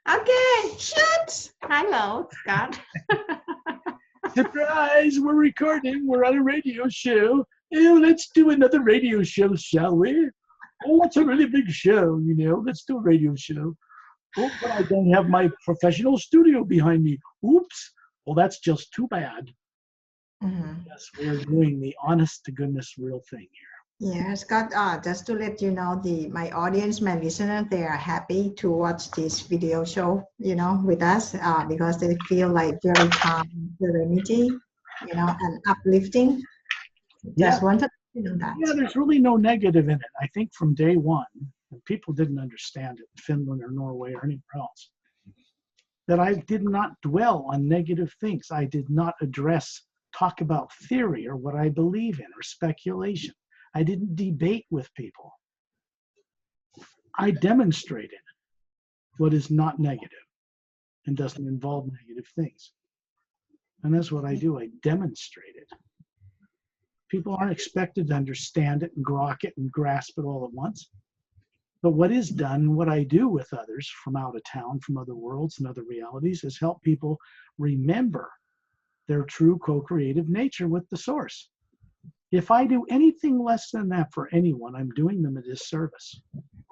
Okay, shoot. Hello, Scott. Surprise, we're recording. We're on a radio show. Oh, let's do another radio show, shall we? Oh, it's a really big show, you know. Let's do a radio show. Oh, but I don't have my professional studio behind me. Oops. Well, that's just too bad. Mhm. Yes, we're doing the honest to goodness real thing here. Yeah, Scott, just to let you know, my audience, my listener, they are happy to watch this video show, with us, because they feel like very calm, serenity, and uplifting. Yeah, Just wanted to know that. yeah, there's really no negative in it. I think from day one, and people didn't understand it in Finland or Norway or anywhere else, that I did not dwell on negative things. I did not talk about theory or what I believe in or speculation. I didn't debate with people. I demonstrated what is not negative and doesn't involve negative things. And that's what I do. I demonstrate it. People aren't expected to understand it and grok it and grasp it all at once. But what is done, what I do with others from out of town, from other worlds and other realities, is help people remember their true co-creative nature with the source. If I do anything less than that for anyone, I'm doing them a disservice.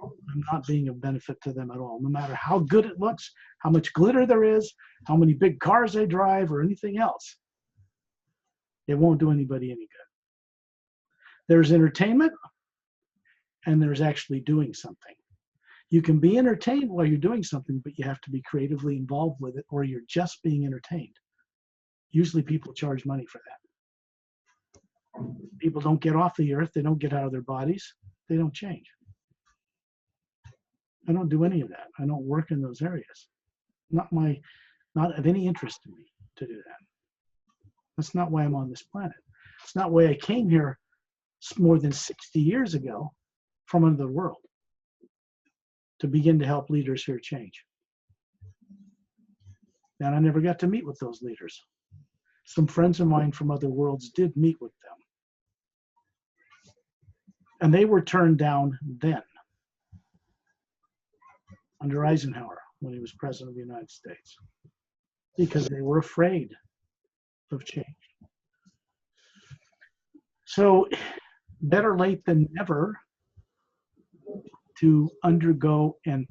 I'm not being of benefit to them at all, no matter how good it looks, how much glitter there is, how many big cars they drive, or anything else. It won't do anybody any good. There's entertainment, and there's actually doing something. You can be entertained while you're doing something, but you have to be creatively involved with it, or you're just being entertained. Usually people charge money for that. People don't get off the earth, they don't get out of their bodies, they don't change. I don't do any of that. I don't work in those areas. Not of any interest to me to do that. That's not why I'm on this planet. It's not why I came here more than 60 years ago from another world to begin to help leaders here change. And I never got to meet with those leaders. Some friends of mine from other worlds did meet with them. And they were turned down then, under Eisenhower, when he was president of the United States, because they were afraid of change. So better late than never to undergo and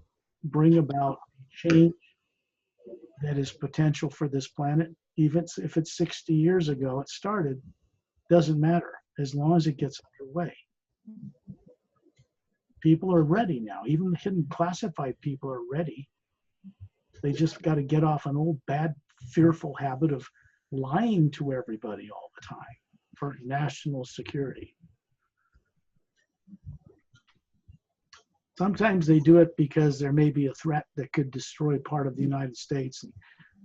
bring about change that is potential for this planet. Even if it's 60 years ago it started, doesn't matter as long as it gets underway. People are ready now. Even the hidden classified people are ready. They just got to get off an old bad fearful habit of lying to everybody all the time for national security. Sometimes they do it because there may be a threat that could destroy part of the United States, and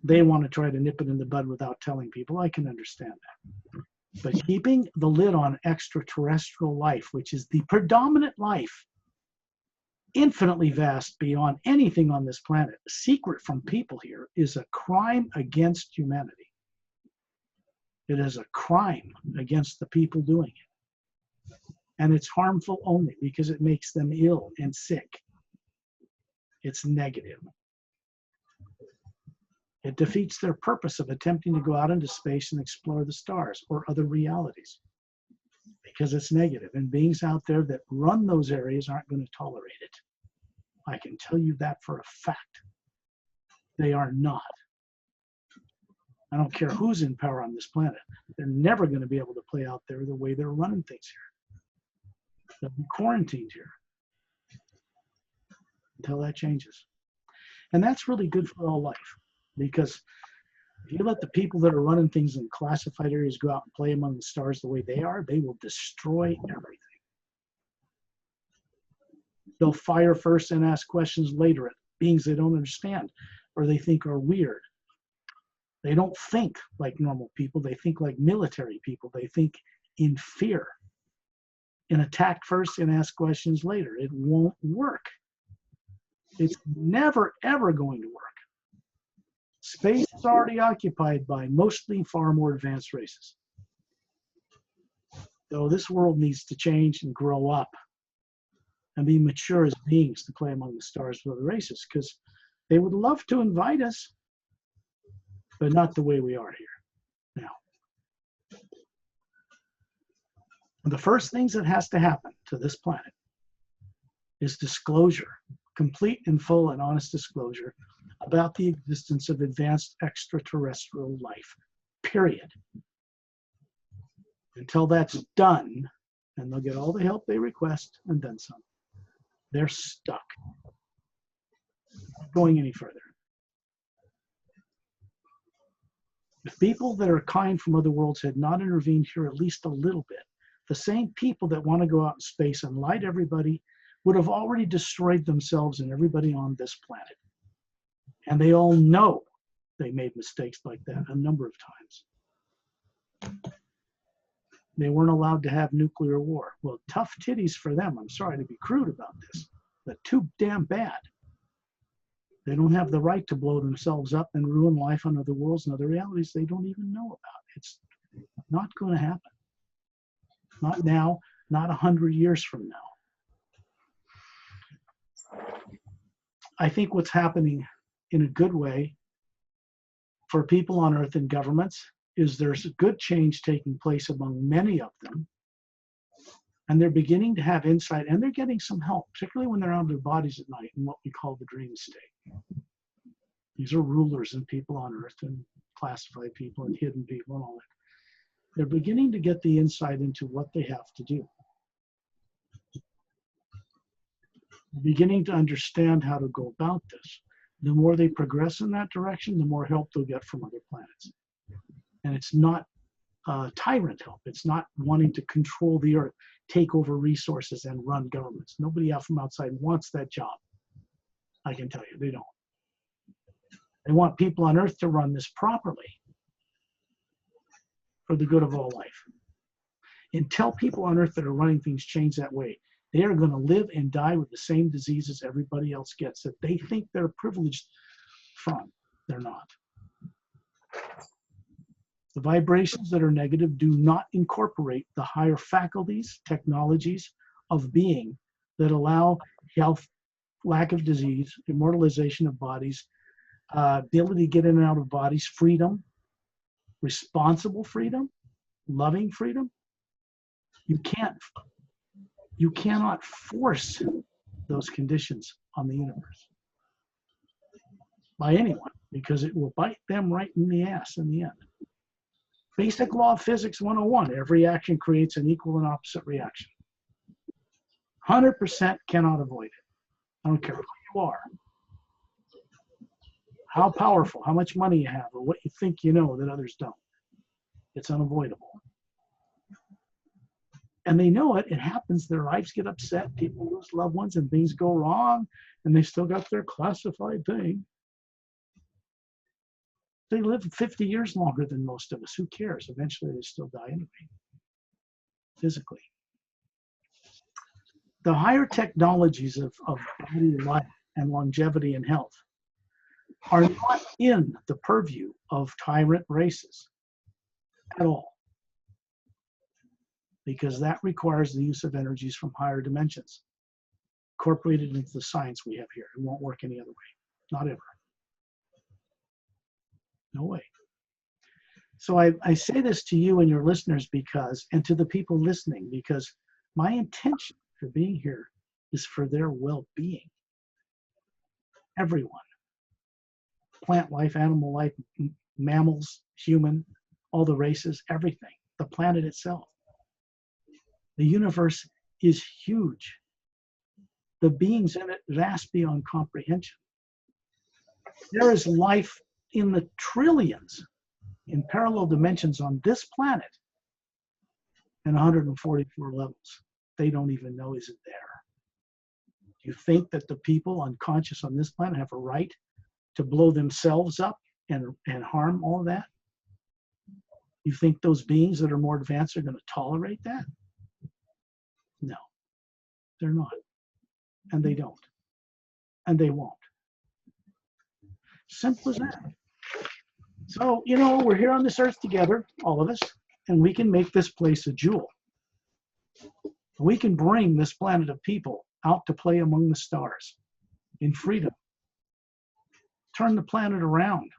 they want to try to nip it in the bud without telling people. I can understand that. But keeping the lid on extraterrestrial life, which is the predominant life, infinitely vast beyond anything on this planet, secret from people here, is a crime against humanity. It is a crime against the people doing it. And it's harmful only because it makes them ill and sick. It's negative. It defeats their purpose of attempting to go out into space and explore the stars or other realities because it's negative. And beings out there that run those areas aren't going to tolerate it. I can tell you that for a fact. They are not. I don't care who's in power on this planet. They're never going to be able to play out there the way they're running things here. They'll be quarantined here until that changes. And that's really good for all life, because if you let the people that are running things in classified areas go out and play among the stars the way they are, they will destroy everything. They'll fire first and ask questions later at beings they don't understand or they think are weird. They don't think like normal people. They think like military people. They think in fear. And attack first and ask questions later. It won't work. It's never, ever going to work. Space is already occupied by mostly far more advanced races. So this world needs to change and grow up and be mature as beings to play among the stars with other races, because They would love to invite us, but not the way we are here now. The first things that has to happen to this planet is disclosure, complete and full and honest disclosure about the existence of advanced extraterrestrial life, period. Until that's done, and they'll get all the help they request and then some, they're stuck. Not going any further. If people that are kind from other worlds had not intervened here at least a little bit, the same people that want to go out in space and light everybody would have already destroyed themselves and everybody on this planet. And they all know they made mistakes like that a number of times. They weren't allowed to have nuclear war. Well, tough titties for them. I'm sorry to be crude about this, but too damn bad. They don't have the right to blow themselves up and ruin life on other worlds and other realities they don't even know about. It's not going to happen. Not now, not 100 years from now. I think what's happening in a good way for people on Earth and governments is there's a good change taking place among many of them. And they're beginning to have insight, and they're getting some help, particularly when they're out of their bodies at night in what we call the dream state. These are rulers and people on Earth and classified people and hidden people and all that. They're beginning to get the insight into what they have to do. They're beginning to understand how to go about this. The more they progress in that direction, the more help they'll get from other planets. And it's not tyrant help. It's not wanting to control the Earth, take over resources, and run governments. Nobody out from outside wants that job. I can tell you, they don't. They want people on Earth to run this properly for the good of all life. Until people on Earth that are running things change that way, they are going to live and die with the same diseases everybody else gets that they think they're privileged from. They're not. The vibrations that are negative do not incorporate the higher faculties, technologies of being that allow health, lack of disease, immortalization of bodies, ability to get in and out of bodies, freedom, responsible freedom, loving freedom. You cannot force those conditions on the universe by anyone, because it will bite them right in the ass in the end. Basic law of physics 101, every action creates an equal and opposite reaction. 100% cannot avoid it. I don't care who you are, how powerful, how much money you have, or what you think you know that others don't. It's unavoidable. And they know it. It happens. Their lives get upset. People lose loved ones and things go wrong, and they still got their classified thing. They live 50 years longer than most of us. Who cares? Eventually, they still die anyway, physically. The higher technologies of body life and longevity and health are not in the purview of tyrant races at all, because that requires the use of energies from higher dimensions, incorporated into the science we have here. It won't work any other way, not ever. No way. So I say this to you and your listeners because, and to the people listening, because my intention for being here is for their well-being. Everyone. Plant life, animal life, mammals, human, all the races, everything. The planet itself. The universe is huge. The beings in it vast beyond comprehension. There is life in the trillions in parallel dimensions on this planet and 144 levels. They don't even know is it there. Do you think that the people unconscious on this planet have a right to blow themselves up and harm all of that? You think those beings that are more advanced are going to tolerate that? No, they're not. And they don't. And they won't. Simple as that. So, you know, we're here on this earth together, all of us, and we can make this place a jewel. We can bring this planet of people out to play among the stars in freedom. turn the planet around,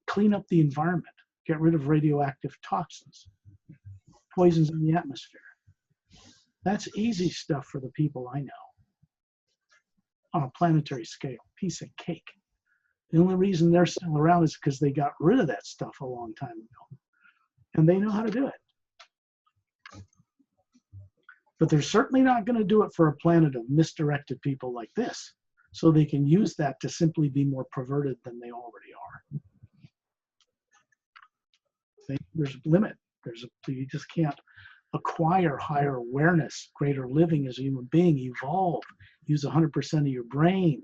clean up the environment, get rid of radioactive toxins, poisons in the atmosphere. That's easy stuff for the people I know on a planetary scale, piece of cake. The only reason they're still around is because they got rid of that stuff a long time ago. And they know how to do it. But they're certainly not going to do it for a planet of misdirected people like this, so they can use that to simply be more perverted than they already are. There's a limit. You just can't acquire higher awareness, greater living as a human being, evolve, use 100% of your brain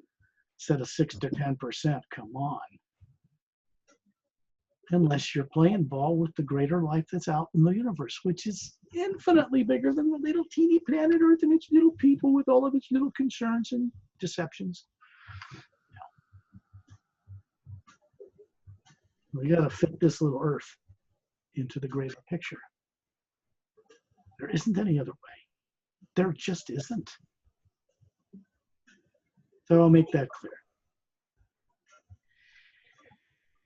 instead of 6 to 10%. Come on. Unless you're playing ball with the greater life that's out in the universe, which is infinitely bigger than the little teeny planet Earth and its little people with all of its little concerns and deceptions. We got to fit this little Earth into the greater picture. There isn't any other way. There just isn't. So I'll make that clear.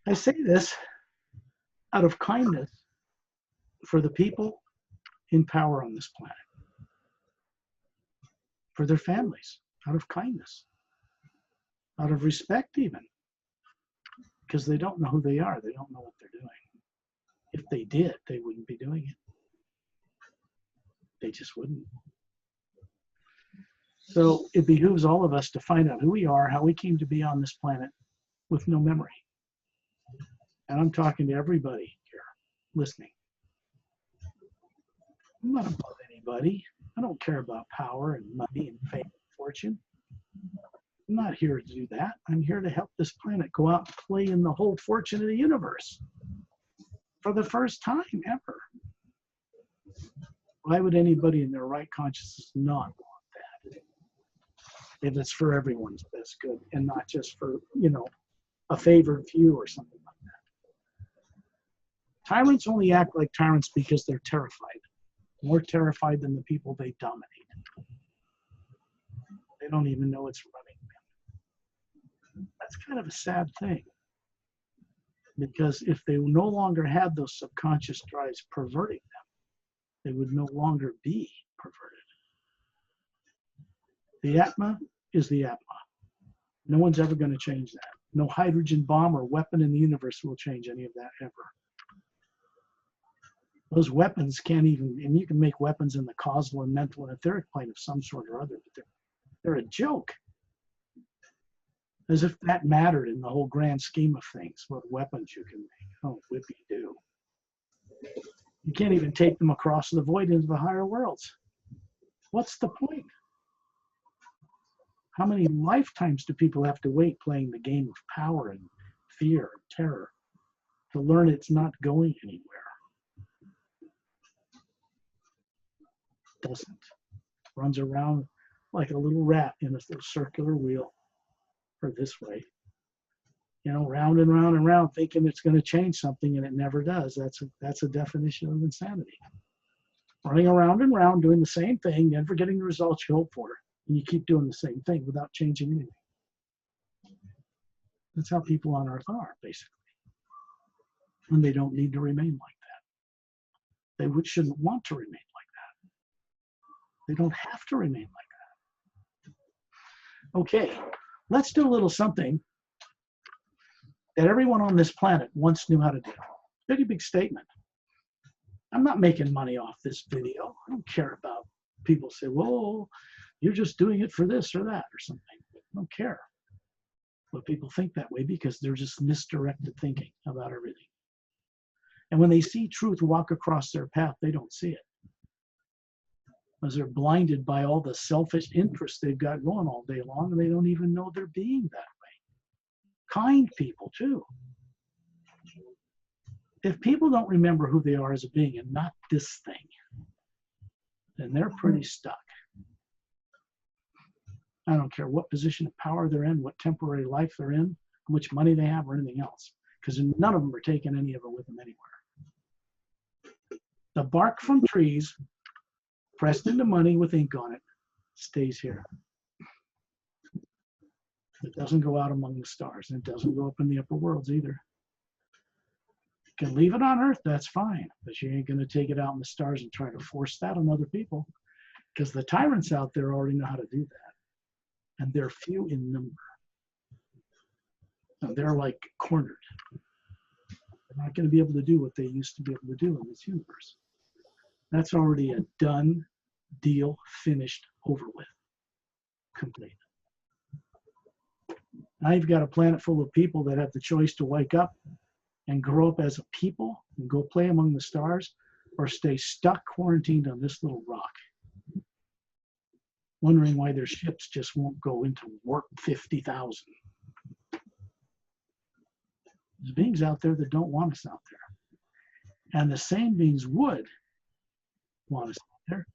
I say this out of kindness for the people in power on this planet, for their families, out of kindness, out of respect even, because they don't know who they are. They don't know what they're doing. If they did, they wouldn't be doing it. They just wouldn't. So it behooves all of us to find out who we are, how we came to be on this planet with no memory. And I'm talking to everybody here listening. I'm not above anybody. I don't care about power and money and fame and fortune. I'm not here to do that. I'm here to help this planet go out and play in the whole fortune of the universe for the first time ever. Why would anybody in their right consciousness not want that? If it's for everyone's best good and not just for, a favored few or something like that. Tyrants only act like tyrants because they're terrified. More terrified than the people they dominate. They don't even know it's running them. That's kind of a sad thing. Because if they no longer had those subconscious drives perverting them, they would no longer be perverted. The Atma is the Atma. No one's ever going to change that. No hydrogen bomb or weapon in the universe will change any of that ever. Those weapons can't even, and you can make weapons in the causal and mental and etheric plane of some sort or other, but they're a joke. As if that mattered in the whole grand scheme of things, what weapons you can make. Oh, whippy-do. You can't even take them across the void into the higher worlds. What's the point? How many lifetimes do people have to wait playing the game of power and fear and terror to learn it's not going anywhere? Doesn't. Runs around like a little rat in this little circular wheel, or this way. Round and round and round, thinking it's going to change something, and it never does. That's a definition of insanity. Running around and round, doing the same thing, never getting the results you hope for, and you keep doing the same thing without changing anything. That's how people on Earth are, basically. And they don't need to remain like that. They shouldn't want to remain like that. They don't have to remain like that. Okay, let's do a little something that everyone on this planet once knew how to do. Pretty big statement. I'm not making money off this video. I don't care about people say, well, you're just doing it for this or that or something. I don't care. But people think that way because they're just misdirected thinking about everything. And when they see truth walk across their path, they don't see it. Because they're blinded by all the selfish interests they've got going all day long, and they don't even know they're being that way. Kind people, too. If people don't remember who they are as a being and not this thing, then they're pretty stuck. I don't care what position of power they're in, what temporary life they're in, how much money they have, or anything else, because none of them are taking any of it with them anywhere. The bark from trees, pressed into money with ink on it, stays here. It doesn't go out among the stars, and it doesn't go up in the upper worlds either. You can leave it on Earth, that's fine, but you ain't going to take it out in the stars and try to force that on other people, because the tyrants out there already know how to do that, and they're few in number. And they're like cornered. They're not going to be able to do what they used to be able to do in this universe. That's already a done deal, finished, over with, complete. Now you've got a planet full of people that have the choice to wake up and grow up as a people and go play among the stars, or stay stuck quarantined on this little rock, wondering why their ships just won't go into warp 50,000. There's beings out there that don't want us out there. And the same beings would want us out there.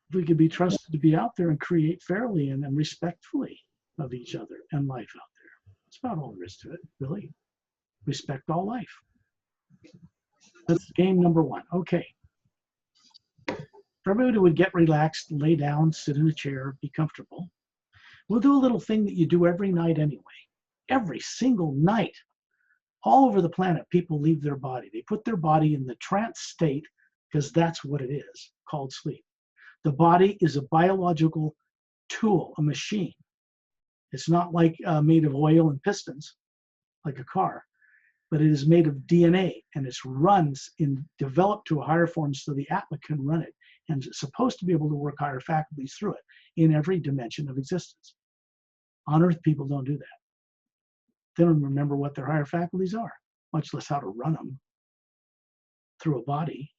If we could be trusted to be out there and create fairly and respectfully of each other and life out there. That's about all there is to it, really. Respect all life. That's game number one. Okay. For everybody who would get relaxed, lay down, sit in a chair, be comfortable, we'll do a little thing that you do every night anyway. Every single night, all over the planet, people leave their body. They put their body in the trance state, because that's what it is, called sleep. The body is a biological tool, a machine. It's not like made of oil and pistons, like a car, but it is made of DNA, and it's developed to a higher form so the Atma can run it, and it's supposed to be able to work higher faculties through it in every dimension of existence. On Earth, people don't do that. They don't remember what their higher faculties are, much less how to run them through a body.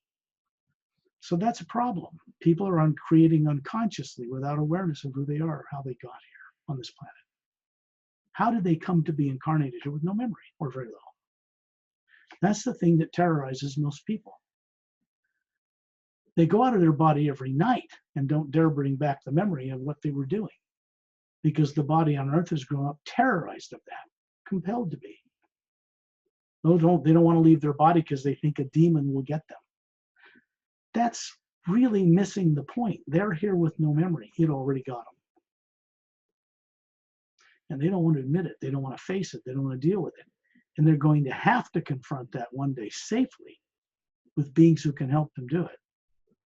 So that's a problem. People are creating unconsciously without awareness of who they are or how they got here on this planet. How did they come to be incarnated here with no memory, or very little? That's the thing that terrorizes most people. They go out of their body every night and don't dare bring back the memory of what they were doing, because the body on Earth has grown up terrorized of that, compelled to be. They don't want to leave their body because they think a demon will get them. That's really missing the point. They're here with no memory. It already got them. And they don't want to admit it. They don't want to face it. They don't want to deal with it. And they're going to have to confront that one day safely with beings who can help them do it.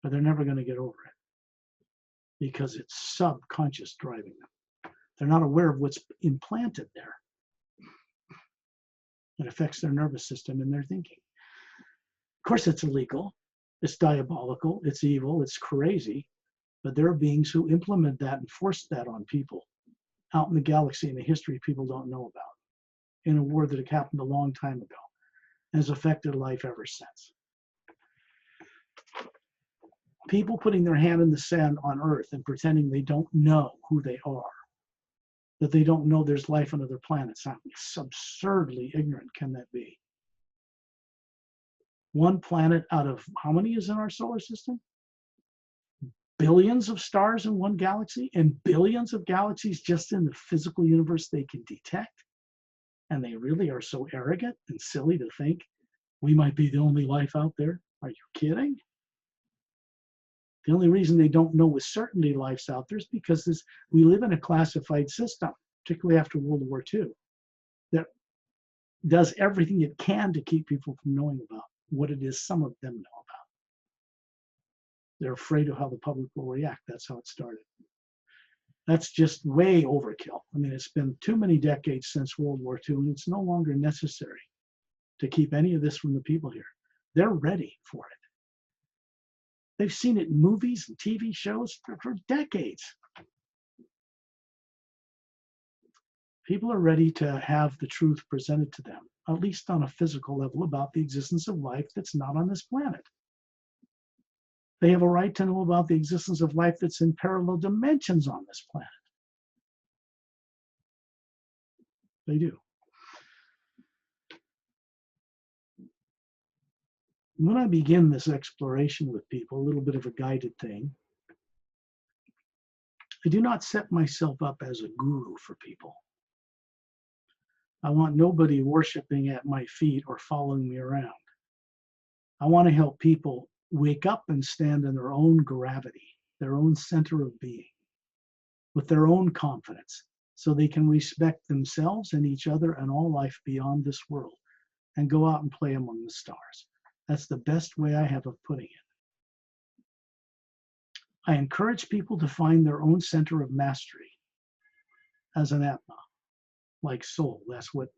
But they're never going to get over it, because it's subconscious driving them. They're not aware of what's implanted there. It affects their nervous system and their thinking. Of course, it's illegal. It's diabolical. It's evil. It's crazy. But there are beings who implement that and force that on people out in the galaxy in a history people don't know about, in a war that happened a long time ago and has affected life ever since. People putting their hand in the sand on Earth and pretending they don't know who they are, that they don't know there's life on other planets. How absurdly ignorant can that be? One planet out of how many is in our solar system? Billions of stars in one galaxy, and billions of galaxies just in the physical universe they can detect. And they really are so arrogant and silly to think we might be the only life out there. Are you kidding? The only reason they don't know with certainty life's out there is because we live in a classified system, particularly after World War II, that does everything it can to keep people from knowing about what it is some of them know about. They're afraid of how the public will react. That's how it started. That's just way overkill. I mean, it's been too many decades since World War II, and it's no longer necessary to keep any of this from the people here. They're ready for it. They've seen it in movies and TV shows for decades. People are ready to have the truth presented to them, at least on a physical level, about the existence of life that's not on this planet. They have a right to know about the existence of life that's in parallel dimensions on this planet. They do. When I begin this exploration with people, a little bit of a guided thing, I do not set myself up as a guru for people. I want nobody worshiping at my feet or following me around. I want to help people wake up and stand in their own gravity, their own center of being, with their own confidence, so they can respect themselves and each other and all life beyond this world and go out and play among the stars. That's the best way I have of putting it. I encourage people to find their own center of mastery as an Atma, like soul. That's what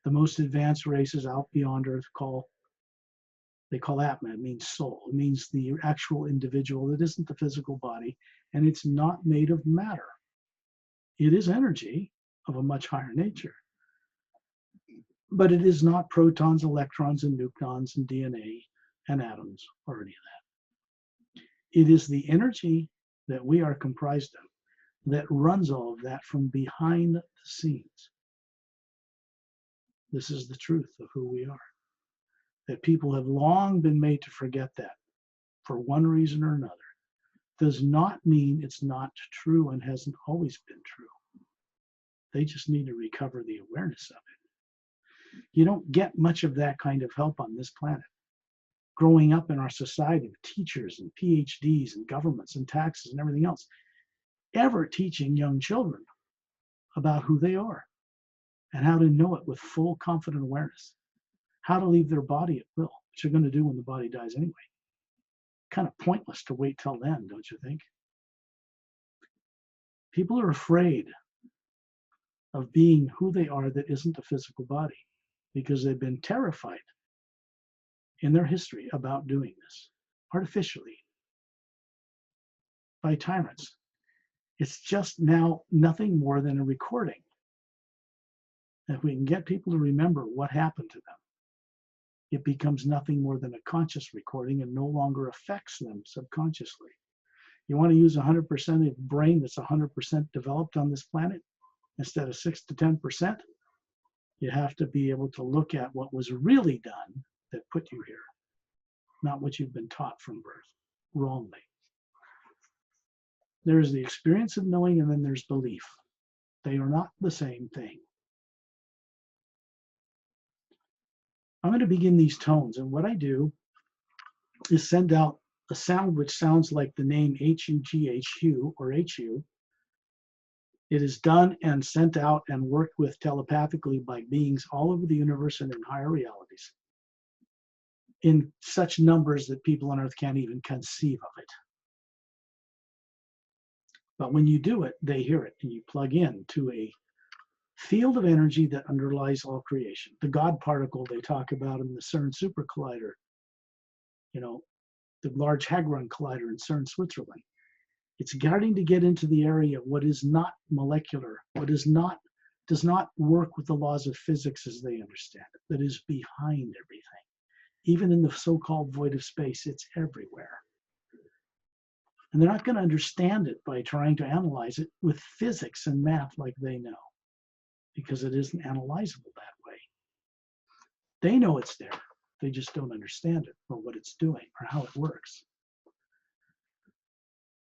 the most advanced races out beyond Earth call Atma. It means soul. It means the actual individual that isn't the physical body, and it's not made of matter. It is energy of a much higher nature, but it is not protons, electrons, and neutrons, and DNA, and atoms, or any of that. It is the energy that we are comprised of that runs all of that from behind the scenes. This is the truth of who we are. That people have long been made to forget that for one reason or another does not mean it's not true and hasn't always been true. They just need to recover the awareness of it. You don't get much of that kind of help on this planet. Growing up in our society with teachers and PhDs and governments and taxes and everything else, ever teaching young children about who they are and how to know it with full confident awareness, how to leave their body at will, which they're going to do when the body dies anyway. Kind of pointless to wait till then, don't you think? People are afraid of being who they are that isn't a physical body because they've been terrified in their history about doing this artificially by tyrants. It's just now nothing more than a recording. If we can get people to remember what happened to them, it becomes nothing more than a conscious recording and no longer affects them subconsciously. You want to use 100% of brain that's 100% developed on this planet instead of 6 to 10%, you have to be able to look at what was really done that put you here, not what you've been taught from birth wrongly. There's the experience of knowing, and then there's belief. They are not the same thing. I'm going to begin these tones, and what I do is send out a sound which sounds like the name HUGHU or HU. It is done and sent out and worked with telepathically by beings all over the universe and in higher realities in such numbers that people on Earth can't even conceive of it. But when you do it, they hear it, and you plug in to a field of energy that underlies all creation. The God particle they talk about in the CERN super collider, you know, the Large Hadron Collider in CERN, Switzerland. It's starting to get into the area of what is not molecular, what is not, does not work with the laws of physics as they understand it, that is behind everything. Even in the so-called void of space, it's everywhere. And they're not going to understand it by trying to analyze it with physics and math like they know, because it isn't analyzable that way. They know it's there. They just don't understand it or what it's doing or how it works.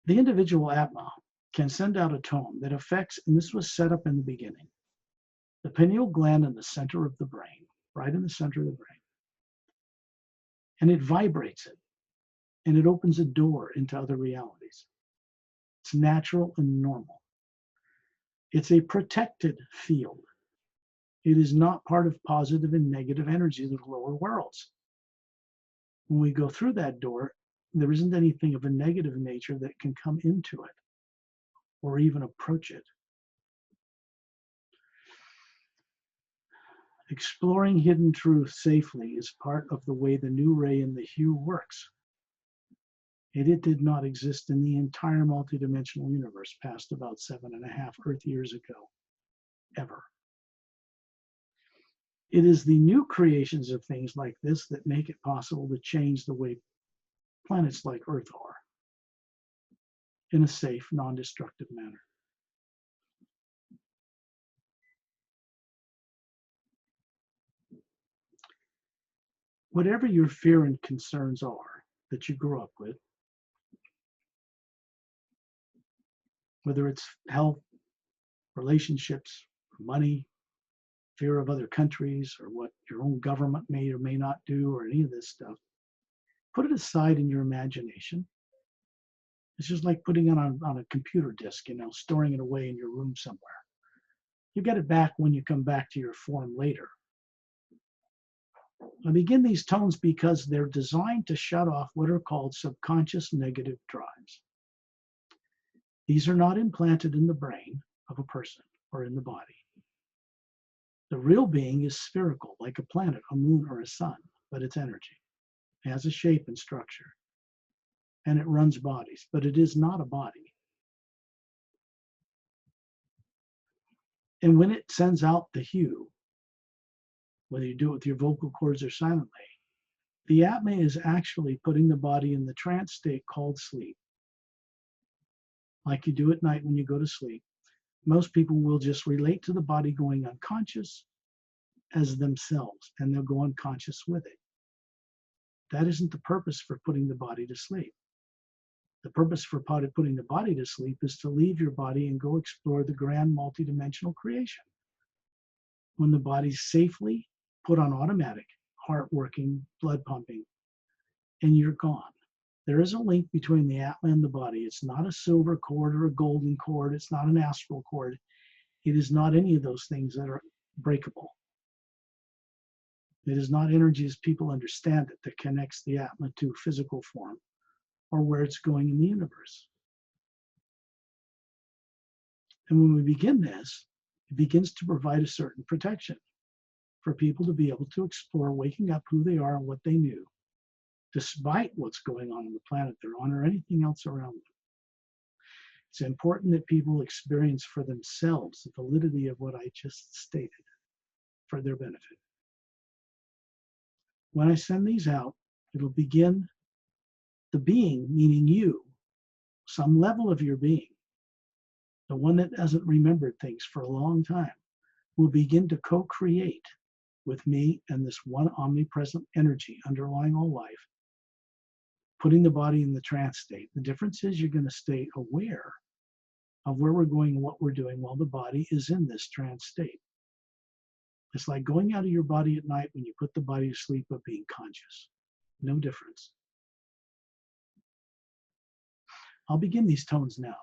The individual Atma can send out a tone that affects, and this was set up in the beginning, the pineal gland in the center of the brain, right in the center of the brain. And it vibrates it, and it opens a door into other realities. It's natural and normal. It's a protected field. It is not part of positive and negative energy of the lower worlds. When we go through that door, there isn't anything of a negative nature that can come into it or even approach it. Exploring hidden truth safely is part of the way the new ray and the hue works. And it did not exist in the entire multidimensional universe past about 7.5 Earth years ago, ever. It is the new creations of things like this that make it possible to change the way planets like Earth are in a safe, non-destructive manner. Whatever your fear and concerns are that you grew up with, whether it's health, relationships, money, fear of other countries, or what your own government may or may not do, or any of this stuff, put it aside in your imagination. It's just like putting it on a computer disk, you know, storing it away in your room somewhere. You get it back when you come back to your form later. I begin these tones because they're designed to shut off what are called subconscious negative drives. These are not implanted in the brain of a person or in the body. The real being is spherical, like a planet, a moon, or a sun, but it's energy. It has a shape and structure, and it runs bodies, but it is not a body. And when it sends out the hue, whether you do it with your vocal cords or silently, the Atma is actually putting the body in the trance state called sleep. Like you do at night when you go to sleep. Most people will just relate to the body going unconscious as themselves, and they'll go unconscious with it. That isn't the purpose for putting the body to sleep. The purpose for putting the body to sleep is to leave your body and go explore the grand multidimensional creation. When the body's safely put on automatic, heart working, blood pumping, and you're gone. There is a link between the Atma and the body. It's not a silver cord or a golden cord. It's not an astral cord. It is not any of those things that are breakable. It is not energy as people understand it that connects the Atma to physical form or where it's going in the universe. And when we begin this, it begins to provide a certain protection for people to be able to explore waking up who they are and what they knew, despite what's going on the planet they're on or anything else around them. It's important that people experience for themselves the validity of what I just stated for their benefit. When I send these out, it'll begin the being, meaning you, some level of your being, the one that hasn't remembered things for a long time, will begin to co-create with me and this one omnipresent energy underlying all life, putting the body in the trance state. The difference is you're going to stay aware of where we're going and what we're doing while the body is in this trance state. It's like going out of your body at night when you put the body to sleep but being conscious. No difference. I'll begin these tones now.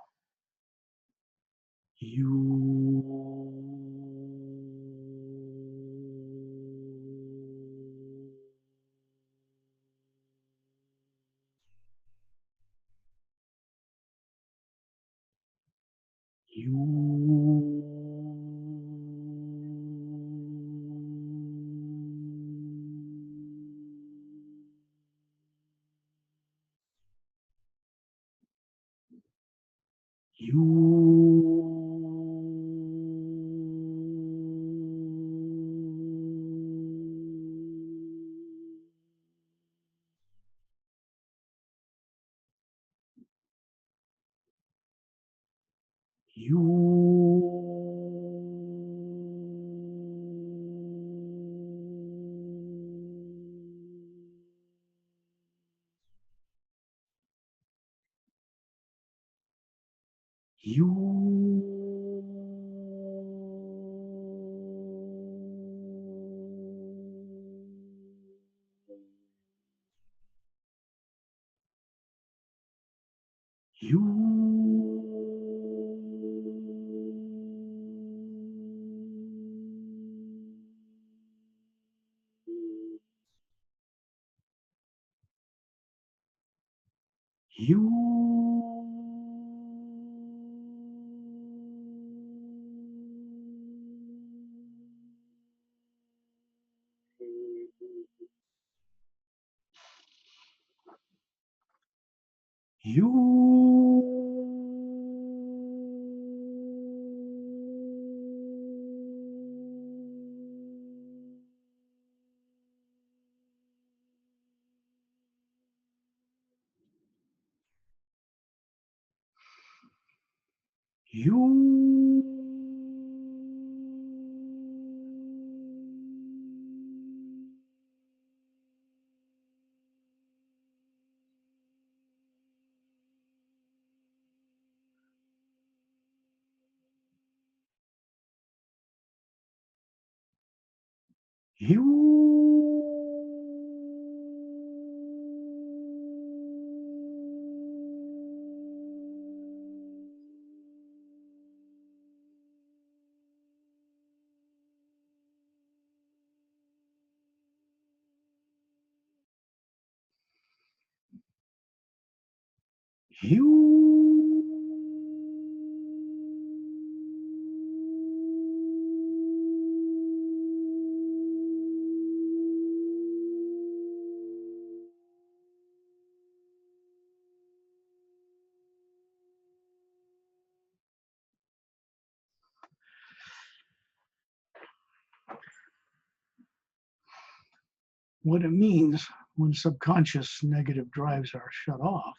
What it means when subconscious negative drives are shut off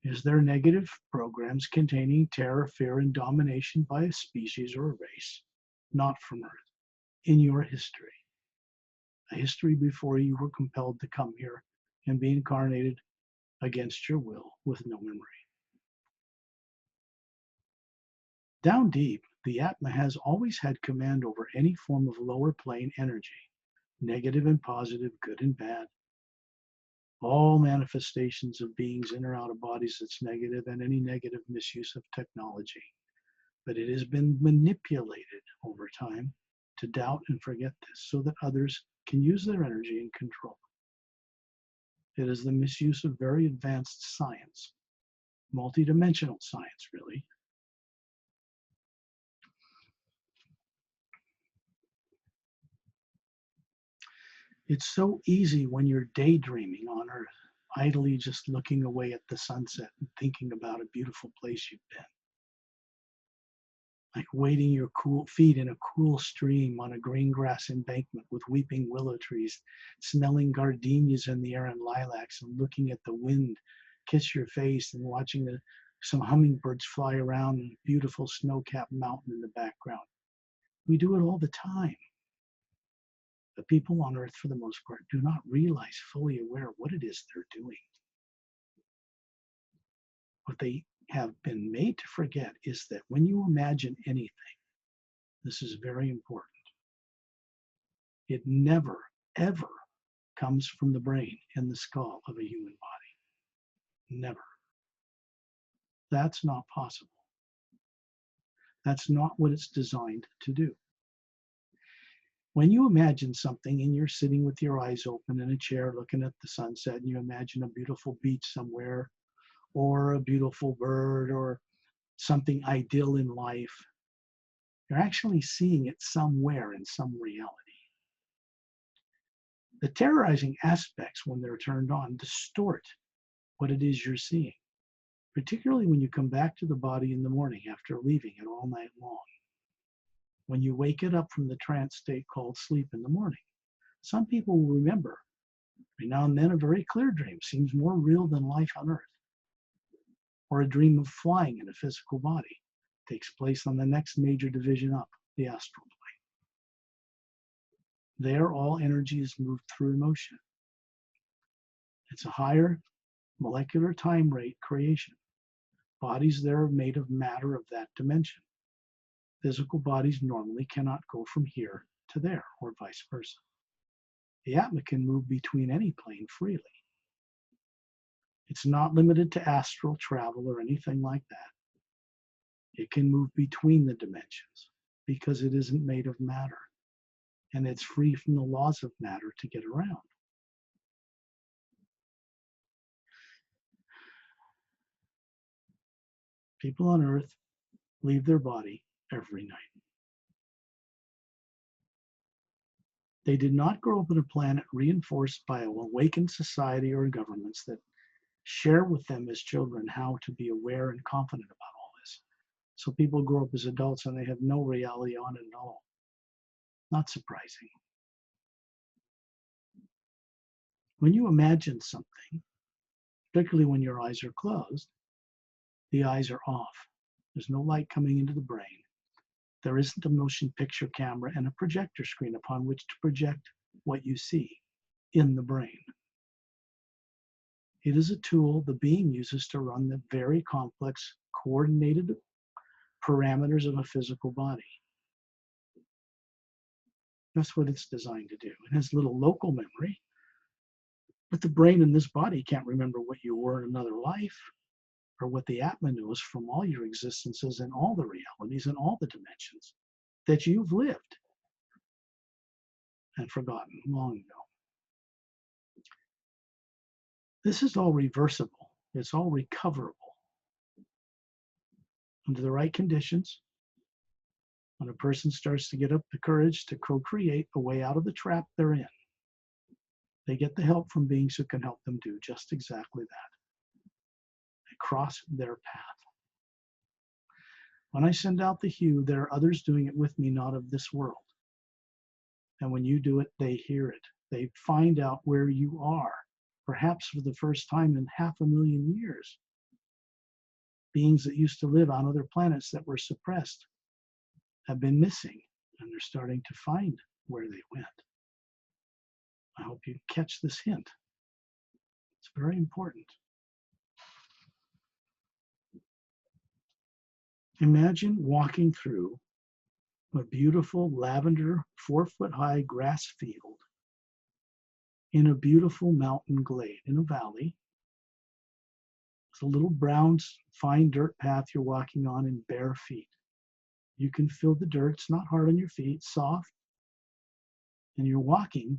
is they're negative programs containing terror, fear, and domination by a species or a race, not from Earth, in your history. A history before you were compelled to come here and be incarnated against your will with no memory. Down deep, the Atma has always had command over any form of lower plane energy, negative and positive, good and bad. All manifestations of beings in or out of bodies that's negative, and any negative misuse of technology. But it has been manipulated over time to doubt and forget this so that others can use their energy and control. It is the misuse of very advanced science, multidimensional science, really. It's so easy when you're daydreaming on Earth, idly just looking away at the sunset and thinking about a beautiful place you've been. Like wading your cool feet in a cool stream on a green grass embankment with weeping willow trees, smelling gardenias in the air and lilacs, and looking at the wind kiss your face and watching some hummingbirds fly around and a beautiful snow-capped mountain in the background. We do it all the time. The people on Earth, for the most part, do not realize, fully aware of what it is they're doing. What they have been made to forget is that when you imagine anything, this is very important, it never, ever comes from the brain and the skull of a human body. Never. That's not possible. That's not what it's designed to do. When you imagine something and you're sitting with your eyes open in a chair looking at the sunset, and you imagine a beautiful beach somewhere, or a beautiful bird, or something ideal in life, you're actually seeing it somewhere in some reality. The terrorizing aspects, when they're turned on, distort what it is you're seeing, particularly when you come back to the body in the morning after leaving it all night long. When you wake it up from the trance state called sleep in the morning. Some people will remember, every now and then, a very clear dream seems more real than life on Earth. Or a dream of flying in a physical body takes place on the next major division up, the astral plane. There, all energy is moved through emotion. It's a higher molecular time rate creation. Bodies there are made of matter of that dimension. Physical bodies normally cannot go from here to there, or vice versa. The Atma can move between any plane freely. It's not limited to astral travel or anything like that. It can move between the dimensions because it isn't made of matter, and it's free from the laws of matter to get around. People on Earth leave their body every night. They did not grow up on a planet reinforced by an awakened society or governments that share with them as children how to be aware and confident about all this. So people grow up as adults and they have no reality on it at all. Not surprising. When you imagine something, particularly when your eyes are closed, the eyes are off. There's no light coming into the brain. There isn't a motion picture camera and a projector screen upon which to project what you see in the brain. It is a tool the being uses to run the very complex, coordinated parameters of a physical body. That's what it's designed to do. It has little local memory, but the brain in this body can't remember what you were in another life, or what the Atma knows from all your existences and all the realities and all the dimensions that you've lived and forgotten long ago. This is all reversible It's all recoverable. Under the right conditions, when a person starts to get up the courage to co-create a way out of the trap they're in, they get the help from beings who can help them do just exactly that. They cross their path. When I send out the hue, there are others doing it with me, not of this world. And when you do it, they hear it. They find out where you are, perhaps for the first time in 500,000 years. Beings that used to live on other planets that were suppressed have been missing, and they're starting to find where they went. I hope you catch this hint. It's very important. Imagine walking through a beautiful lavender 4-foot-high grass field in a beautiful mountain glade in a valley. It's a little brown, fine dirt path you're walking on in bare feet. You can feel the dirt. It's not hard on your feet, soft. And you're walking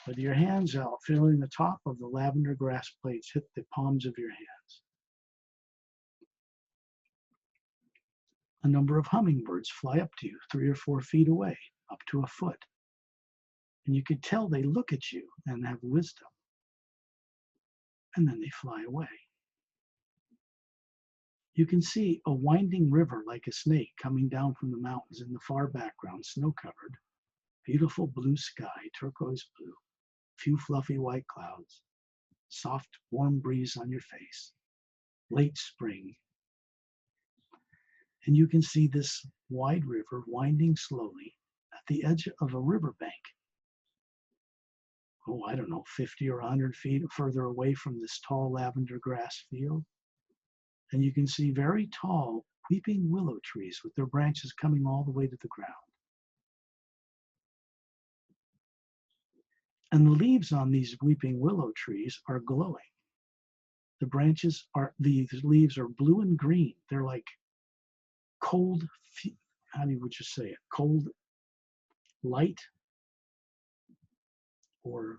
with your hands out, feeling the top of the lavender grass blades hit the palms of your hands. A number of hummingbirds fly up to you 3 or 4 feet away, up to a foot. And you could tell they look at you and have wisdom. And then they fly away. You can see a winding river like a snake coming down from the mountains in the far background, snow-covered. Beautiful blue sky, turquoise blue. Few fluffy white clouds. Soft, warm breeze on your face. Late spring. And you can see this wide river winding slowly at the edge of a riverbank. Oh, I don't know, 50 or 100 feet further away from this tall lavender grass field. And you can see very tall weeping willow trees with their branches coming all the way to the ground. And the leaves on these weeping willow trees are glowing. These leaves are blue and green. They're like cold, how would you say it? Cold light, or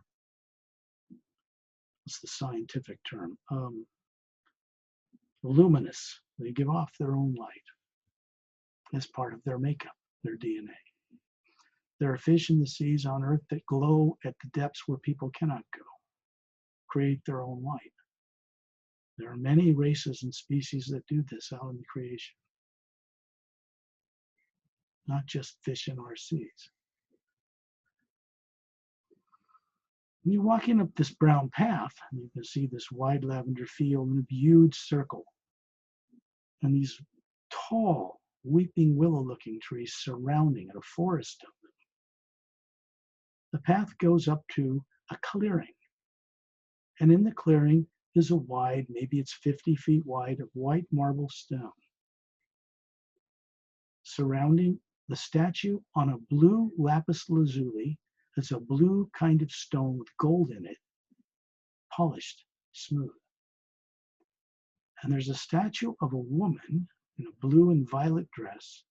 what's the scientific term? Luminous. They give off their own light as part of their makeup, their DNA. There are fish in the seas on Earth that glow at the depths where people cannot go, create their own light. There are many races and species that do this out in creation, not just fish in our seas. When you're walking up this brown path, and you can see this wide lavender field in a huge circle, and these tall, weeping willow-looking trees surrounding it, a forest of them. The path goes up to a clearing, and in the clearing is a wide, maybe it's 50 feet wide, of white marble stone. Surrounding the statue on a blue lapis lazuli, it's a blue kind of stone with gold in it, polished, smooth. And there's a statue of a woman in a blue and violet dress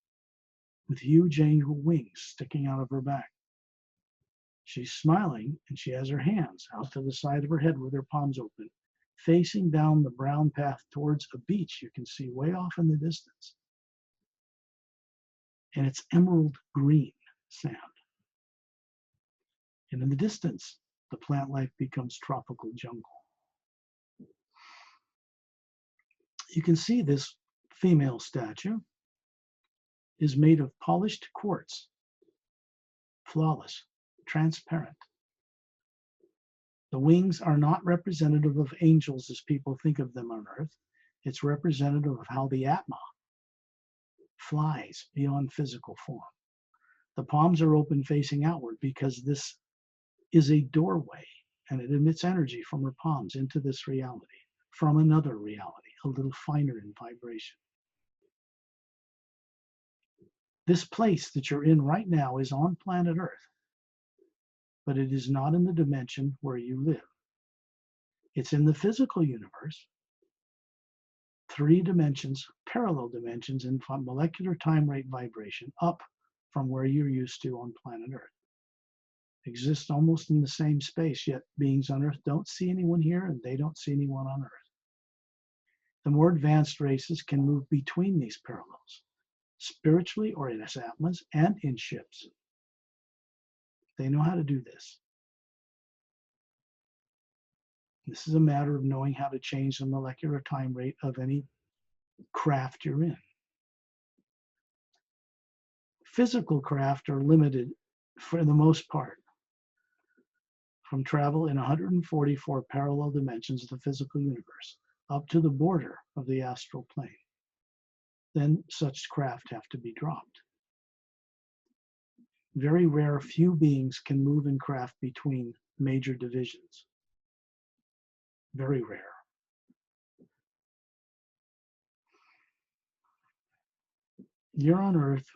with huge angel wings sticking out of her back. She's smiling, and she has her hands out to the side of her head with her palms open, facing down the brown path towards a beach you can see way off in the distance. And it's emerald green sand. And in the distance, the plant life becomes tropical jungle. You can see this female statue is made of polished quartz, flawless, transparent. The wings are not representative of angels as people think of them on Earth. It's representative of how the Atma flies beyond physical form. The palms are open facing outward because this is a doorway, and it emits energy from her palms into this reality, from another reality, a little finer in vibration. This place that you're in right now is on planet Earth, but it is not in the dimension where you live. It's in the physical universe, 3 dimensions, parallel dimensions in molecular time rate vibration, up from where you're used to on planet Earth. Exist almost in the same space, yet beings on Earth don't see anyone here and they don't see anyone on Earth. The more advanced races can move between these parallels, spiritually or as atmas and in ships. They know how to do this. This is a matter of knowing how to change the molecular time rate of any craft you're in. Physical craft are limited, for the most part, from travel in 144 parallel dimensions of the physical universe up to the border of the astral plane. Then such craft have to be dropped. Very rare, few beings can move in craft between major divisions. Very rare. You're on Earth,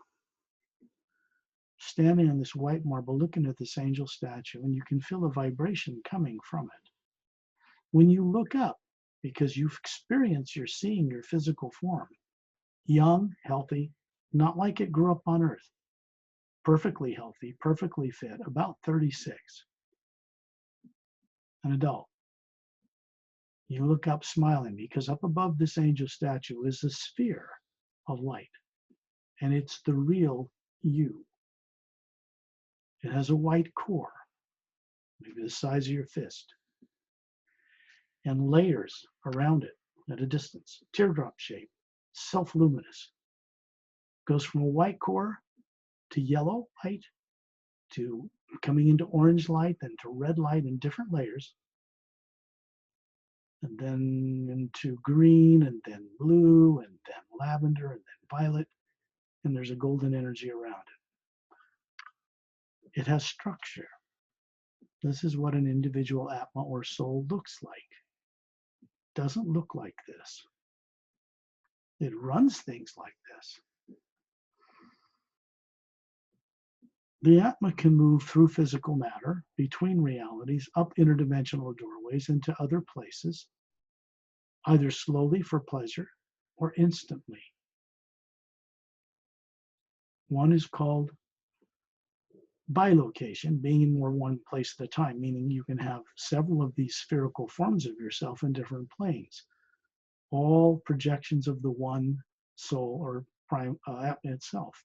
standing on this white marble, looking at this angel statue, and you can feel a vibration coming from it. When you look up, because you've experienced, you're seeing your physical form, young, healthy, not like it grew up on Earth, perfectly healthy, perfectly fit, about 36, an adult. You look up smiling, because up above this angel statue is a sphere of light, and it's the real you. It has a white core, maybe the size of your fist, and layers around it at a distance, teardrop shape, self-luminous. Goes from a white core to yellow light, to coming into orange light, then to red light in different layers, and then into green, and then blue, and then lavender, and then violet, and there's a golden energy around it. It has structure. This is what an individual Atma or soul looks like. It doesn't look like this. It runs things like this. The Atma can move through physical matter, between realities, up interdimensional doorways into other places, either slowly for pleasure or instantly. One is called bilocation, being in more one place at a time, meaning you can have several of these spherical forms of yourself in different planes, all projections of the one soul or prime Atma itself.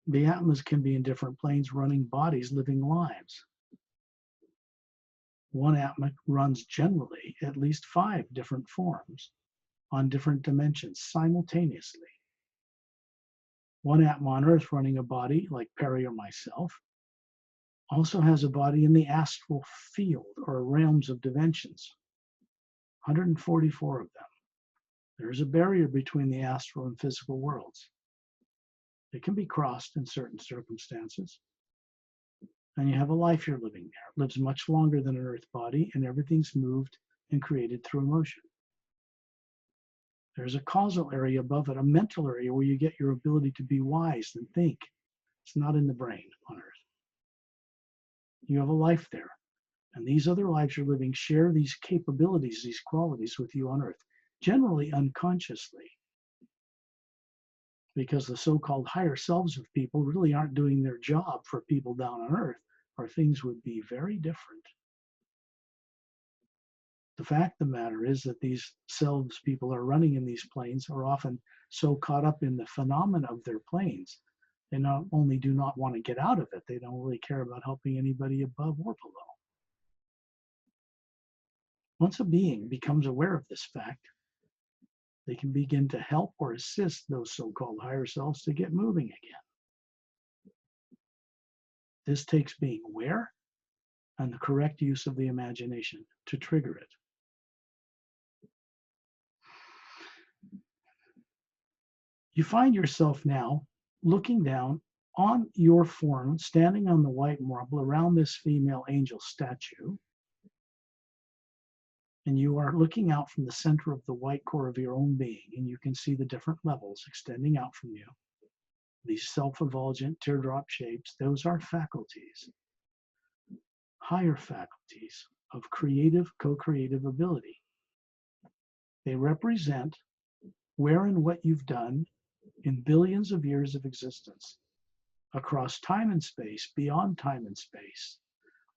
The Atmas can be in different planes, running bodies, living lives. One Atma runs generally at least 5 different forms on different dimensions simultaneously. One Atma on Earth running a body, like Perry or myself, also has a body in the astral field or realms of dimensions, 144 of them. There's a barrier between the astral and physical worlds. It can be crossed in certain circumstances. And you have a life you're living there. It lives much longer than an Earth body, and everything's moved and created through emotion. There's a causal area above it, a mental area where you get your ability to be wise and think. It's not in the brain on Earth. You have a life there. And these other lives you're living share these capabilities, these qualities with you on Earth, generally unconsciously. Because the so-called higher selves of people really aren't doing their job for people down on Earth, or things would be very different. The fact of the matter is that these selves people are running in these planes are often so caught up in the phenomena of their planes, they not only do not want to get out of it, they don't really care about helping anybody above or below. Once a being becomes aware of this fact, they can begin to help or assist those so-called higher selves to get moving again. This takes being aware and the correct use of the imagination to trigger it. You find yourself now looking down on your form, standing on the white marble around this female angel statue, and you are looking out from the center of the white core of your own being, and you can see the different levels extending out from you. These self-effulgent teardrop shapes, those are faculties, higher faculties of creative, co-creative ability. They represent where and what you've done in billions of years of existence, across time and space, beyond time and space,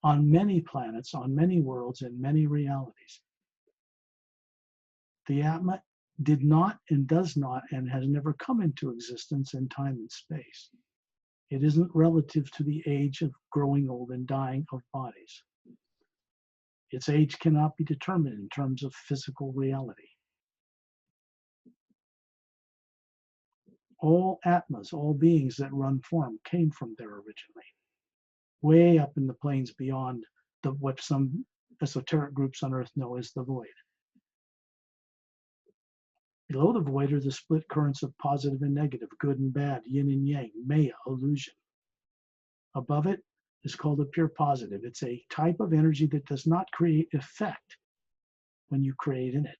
on many planets, on many worlds, in many realities. The Atma did not and does not and has never come into existence in time and space. It isn't relative to the age of growing old and dying of bodies. Its age cannot be determined in terms of physical reality. All Atmas, all beings that run form, came from there originally, way up in the planes beyond what some esoteric groups on Earth know as the void. Below the void are the split currents of positive and negative, good and bad, yin and yang, maya, illusion. Above it is called a pure positive. It's a type of energy that does not create effect when you create in it,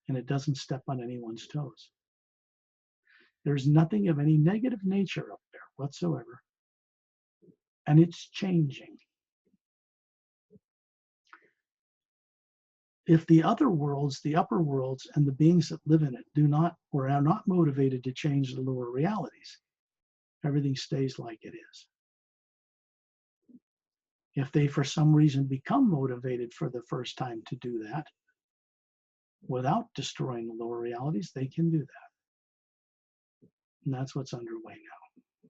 and it doesn't step on anyone's toes. There's nothing of any negative nature up there whatsoever, and it's changing. If the other worlds, the upper worlds, and the beings that live in it do not or are not motivated to change the lower realities, everything stays like it is. If they, for some reason, become motivated for the first time to do that, without destroying the lower realities, they can do that. And that's what's underway now.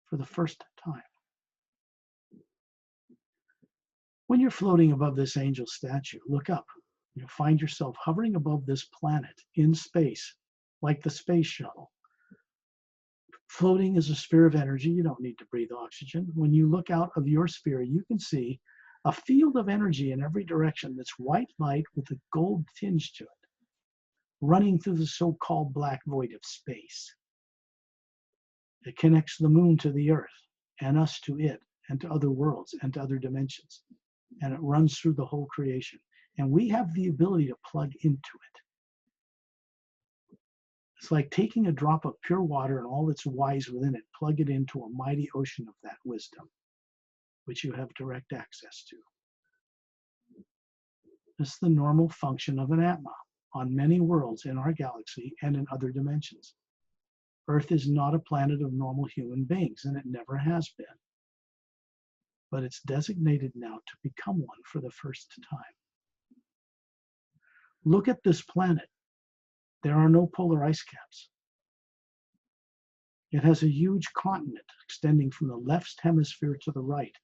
For the first time. When you're floating above this angel statue, look up. You'll find yourself hovering above this planet in space, like the space shuttle. Floating is a sphere of energy. You don't need to breathe oxygen. When you look out of your sphere, you can see a field of energy in every direction that's white light with a gold tinge to it, running through the so-called black void of space. It connects the moon to the earth, and us to it, and to other worlds, and to other dimensions. And it runs through the whole creation. And we have the ability to plug into it. It's like taking a drop of pure water and all that's wise within it, plug it into a mighty ocean of that wisdom, which you have direct access to. This is the normal function of an Atma on many worlds in our galaxy and in other dimensions. Earth is not a planet of normal human beings, and it never has been. But it's designated now to become one for the first time. Look at this planet. There are no polar ice caps. It has a huge continent extending from the left hemisphere to the right,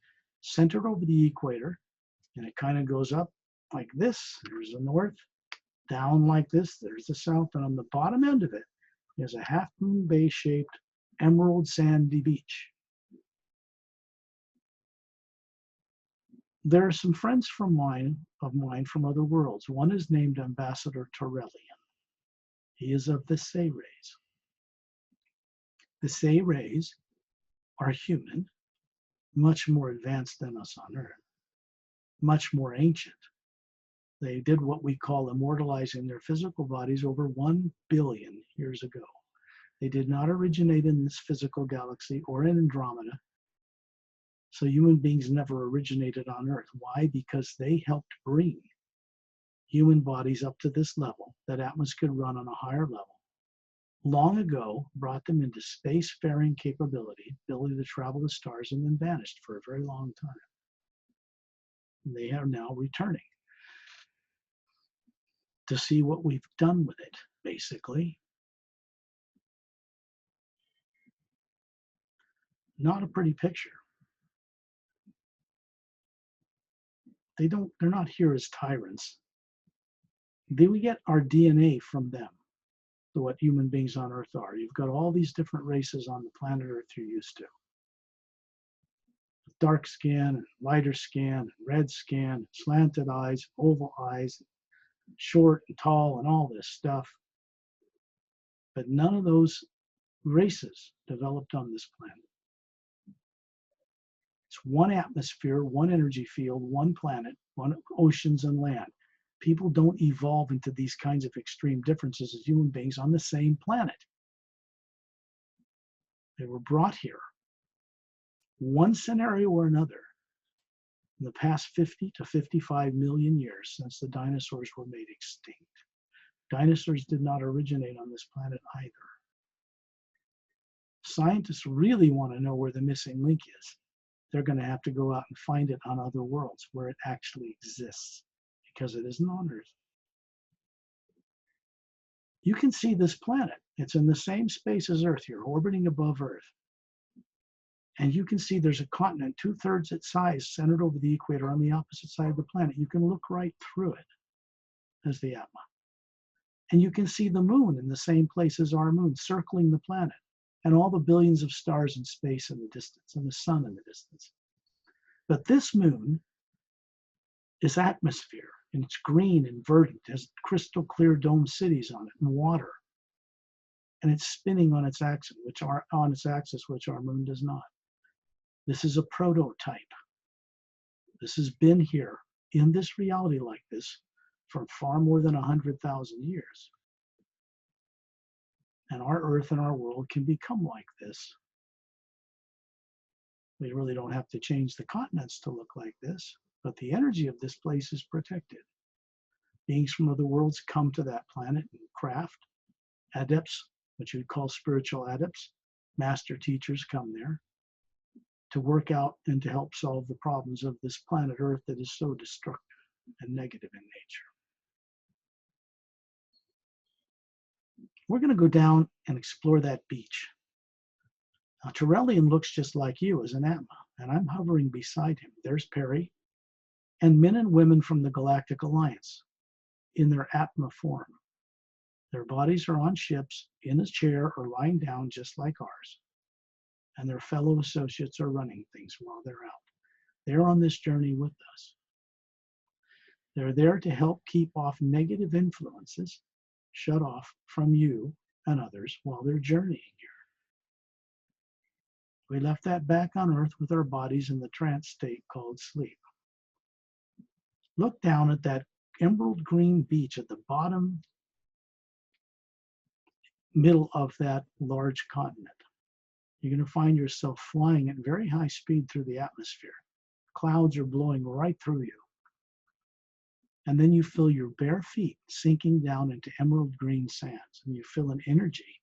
centered over the equator, and it kind of goes up like this. There's the north, down like this, there's the south, and on the bottom end of it is a half-moon bay-shaped emerald sandy beach. There are some friends of mine from other worlds. One is named Ambassador Torellian. He is of the Say rays. The Say rays are human, much more advanced than us on Earth, much more ancient. They did what we call immortalizing their physical bodies over 1 billion years ago. They did not originate in this physical galaxy or in Andromeda. So human beings never originated on Earth. Why? Because they helped bring human bodies up to this level that Atmas could run on a higher level. Long ago, brought them into spacefaring capability, ability to travel the stars, and then vanished for a very long time. They are now returning to see what we've done with it, basically. Not a pretty picture. They're not here as tyrants. We get our DNA from them, to what human beings on Earth are. You've got all these different races on the planet Earth you're used to. Dark skin, and lighter skin, and red skin, slanted eyes, oval eyes, short and tall, and all this stuff. But none of those races developed on this planet. It's one atmosphere, one energy field, one planet, one oceans and land. People don't evolve into these kinds of extreme differences as human beings on the same planet. They were brought here, one scenario or another, in the past 50 to 55 million years since the dinosaurs were made extinct. Dinosaurs did not originate on this planet either. Scientists really want to know where the missing link is. They're going to have to go out and find it on other worlds where it actually exists, because it isn't on Earth. You can see this planet. It's in the same space as Earth here, orbiting above Earth. And you can see there's a continent 2/3 its size centered over the equator on the opposite side of the planet. You can look right through it as the Atma. And you can see the moon in the same place as our moon, circling the planet, and all the billions of stars in space in the distance, and the sun in the distance. But this moon is atmosphere, and it's green and verdant, has crystal clear dome cities on it, and water. And it's spinning on its axis, which our moon does not. This is a prototype. This has been here in this reality like this for far more than 100,000 years. And our Earth and our world can become like this. We really don't have to change the continents to look like this, but the energy of this place is protected. Beings from other worlds come to that planet and craft. Adepts, which you'd call spiritual adepts, master teachers come there to work out and to help solve the problems of this planet Earth that is so destructive and negative in nature. We're going to go down and explore that beach. Now, Terrellian looks just like you as an Atma, and I'm hovering beside him. There's Perry, and men and women from the Galactic Alliance in their Atma form. Their bodies are on ships, in a chair, or lying down just like ours. And their fellow associates are running things while they're out. They're on this journey with us. They're there to help keep off negative influences, shut off from you and others while they're journeying here. We left that back on Earth with our bodies in the trance state called sleep. Look down at that emerald green beach at the bottom middle of that large continent. You're going to find yourself flying at very high speed through the atmosphere. Clouds are blowing right through you. And then you feel your bare feet sinking down into emerald green sands. And you feel an energy,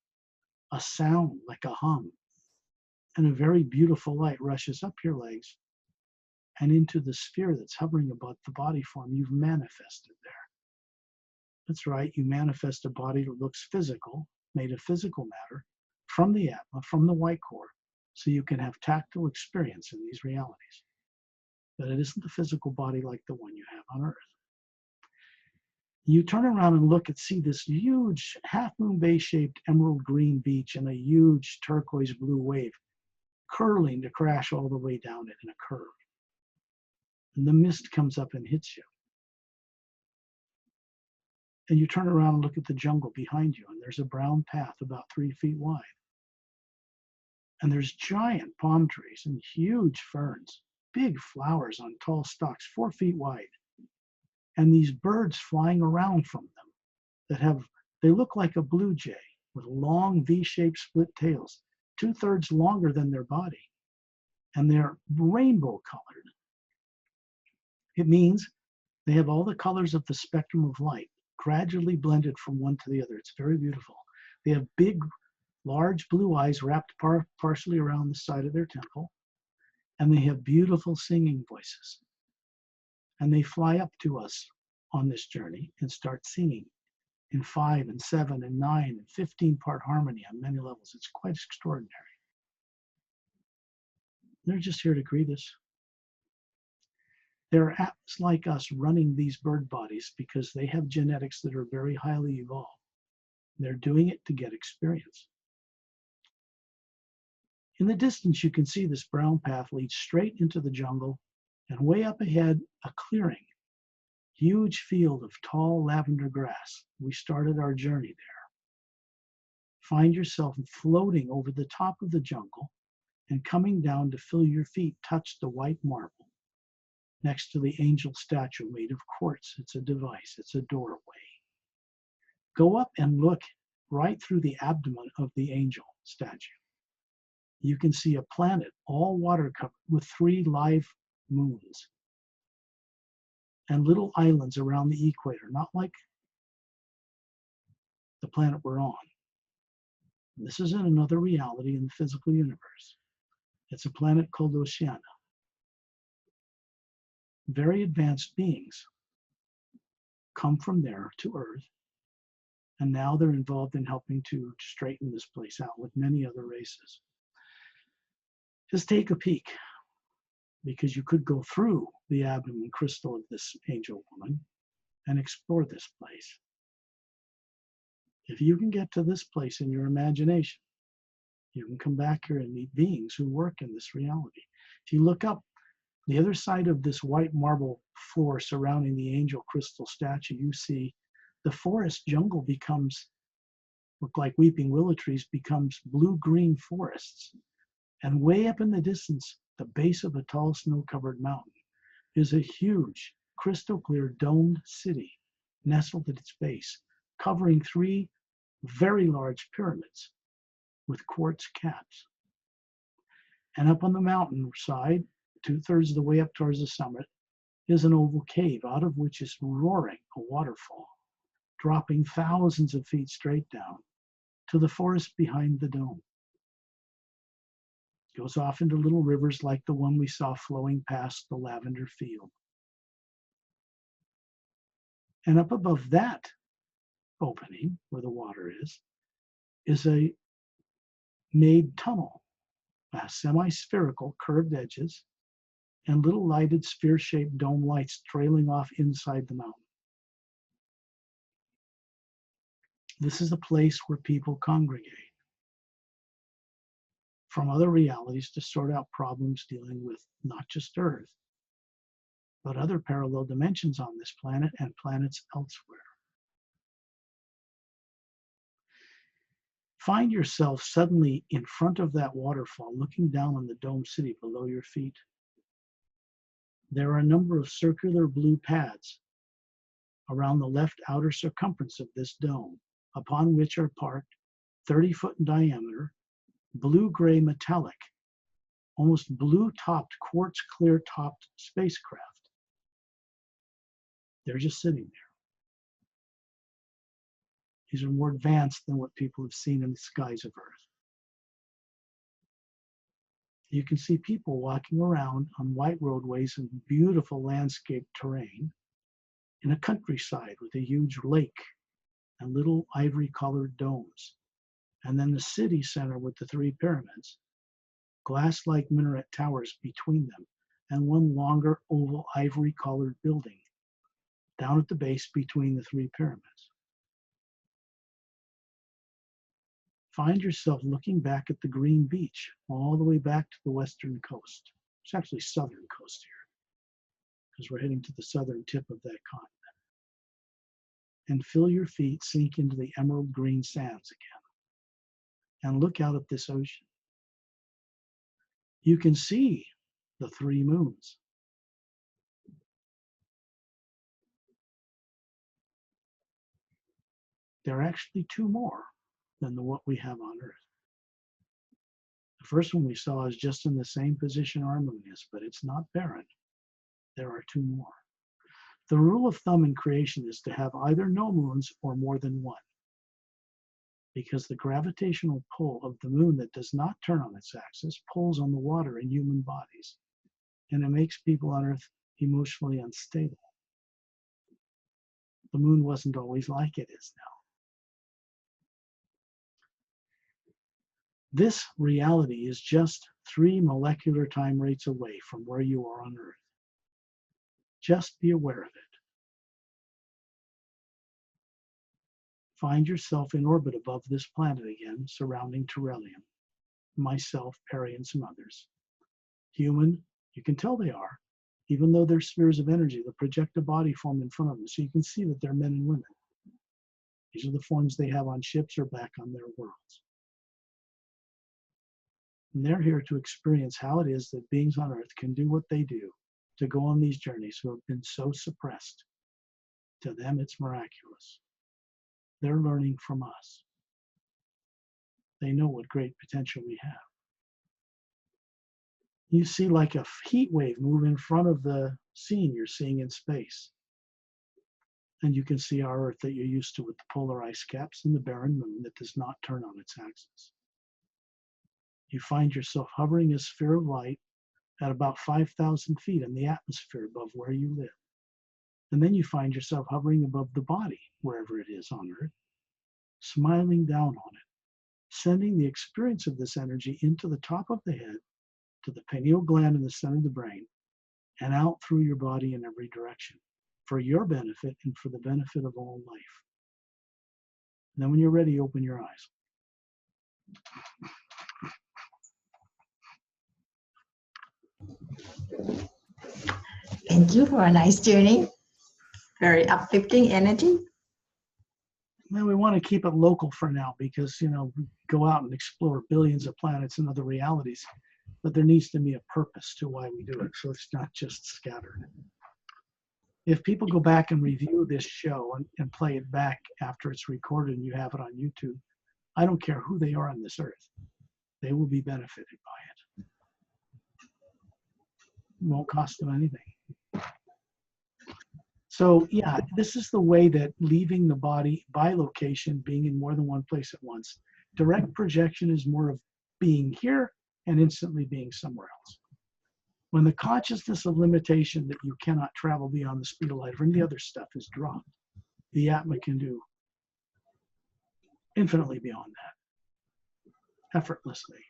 a sound like a hum. And a very beautiful light rushes up your legs and into the sphere that's hovering above the body form you've manifested there. That's right, you manifest a body that looks physical, made of physical matter, from the Atma, from the white core, so you can have tactile experience in these realities. But it isn't the physical body like the one you have on Earth. You turn around and see this huge half-moon bay-shaped emerald green beach and a huge turquoise blue wave curling to crash all the way down it in a curve. And the mist comes up and hits you. And you turn around and look at the jungle behind you, and there's a brown path about 3 feet wide. And there's giant palm trees and huge ferns, big flowers on tall stalks, 4 feet wide. And these birds flying around from them they look like a blue jay with long V-shaped split tails, 2/3 longer than their body. And they're rainbow colored. It means they have all the colors of the spectrum of light gradually blended from one to the other. It's very beautiful. They have big, large blue eyes wrapped partially around the side of their temple. And they have beautiful singing voices. And they fly up to us on this journey and start singing in 5 and 7 and 9 and 15-part harmony on many levels. It's quite extraordinary. They're just here to greet us. There are apps like us running these bird bodies because they have genetics that are very highly evolved. They're doing it to get experience. In the distance, you can see this brown path leads straight into the jungle, and way up ahead, a clearing, huge field of tall lavender grass. We started our journey there. Find yourself floating over the top of the jungle and coming down to feel your feet touch the white marble next to the angel statue made of quartz. It's a device, it's a doorway. Go up and look right through the abdomen of the angel statue. You can see a planet all water covered with 3 live moons and little islands around the equator, not like the planet we're on. This isn't another reality in the physical universe. It's a planet called Oceana. Very advanced beings come from there to Earth And now they're involved in helping to straighten this place out with many other races. Just take a peek, because you could go through the abdomen crystal of this angel woman and explore this place. If you can get to this place in your imagination, you can come back here and meet beings who work in this reality. If you look up the other side of this white marble floor surrounding the angel crystal statue, you see the forest jungle becomes, look like weeping willow trees, becomes blue-green forests. And way up in the distance, the base of a tall snow-covered mountain, is a huge, crystal-clear domed city nestled at its base, covering 3 very large pyramids with quartz caps. And up on the mountain side, 2/3 of the way up towards the summit, is an oval cave, out of which is roaring a waterfall, dropping thousands of feet straight down to the forest behind the dome. It goes off into little rivers like the one we saw flowing past the lavender field. And up above that opening, where the water is a made tunnel, semi-spherical curved edges, and little lighted sphere-shaped dome lights trailing off inside the mountain. This is a place where people congregate from other realities to sort out problems dealing with not just Earth, but other parallel dimensions on this planet and planets elsewhere. Find yourself suddenly in front of that waterfall, looking down on the dome city below your feet. There are a number of circular blue pads around the left outer circumference of this dome, upon which are parked 30-foot in diameter, blue-gray metallic, almost blue-topped, quartz-clear-topped spacecraft. They're just sitting there. These are more advanced than what people have seen in the skies of Earth. You can see people walking around on white roadways and beautiful landscape terrain in a countryside with a huge lake and little ivory-colored domes. And then the city center with the 3 pyramids, glass-like minaret towers between them, and one longer oval ivory-colored building down at the base between the 3 pyramids. Find yourself looking back at the green beach all the way back to the western coast. It's actually southern coast here, because we're heading to the southern tip of that continent. And feel your feet sink into the emerald green sands again. And look out at this ocean. You can see the 3 moons. There are actually 2 more than what we have on Earth. The first one we saw is just in the same position our moon is, but it's not barren. There are 2 more. The rule of thumb in creation is to have either no moons or more than 1, because the gravitational pull of the moon that does not turn on its axis pulls on the water in human bodies, and it makes people on Earth emotionally unstable. The moon wasn't always like it is now. This reality is just 3 molecular time rates away from where you are on Earth. Just be aware of it. Find yourself in orbit above this planet again, surrounding Terrellium, myself, Perry, and some others. Human, you can tell they are, even though they're spheres of energy that project a body form in front of them, so you can see that they're men and women. These are the forms they have on ships or back on their worlds. And they're here to experience how it is that beings on Earth can do what they do, to go on these journeys who have been so suppressed. To them, it's miraculous. They're learning from us. They know what great potential we have. You see like a heat wave move in front of the scene you're seeing in space. And you can see our Earth that you're used to with the polar ice caps and the barren moon that does not turn on its axis. You find yourself hovering a sphere of light at about 5,000 feet in the atmosphere above where you live. And then you find yourself hovering above the body, wherever it is on Earth. smiling down on it, sending the experience of this energy into the top of the head, to the pineal gland in the center of the brain, and out through your body in every direction for your benefit and for the benefit of all life. And then when you're ready, open your eyes. Thank you for a nice journey. Very uplifting energy. Well, we want to keep it local for now because, we go out and explore billions of planets and other realities, but there needs to be a purpose to why we do it. So it's not just scattered. If people go back and review this show and play it back after it's recorded and you have it on YouTube, I don't care who they are on this earth. They will be benefited by it. It won't cost them anything. So yeah, this is the way that leaving the body by location, being in more than one place at once, direct projection is more of being here and instantly being somewhere else. When the consciousness of limitation that you cannot travel beyond the speed of light or any other stuff is dropped, the Atma can do infinitely beyond that, effortlessly.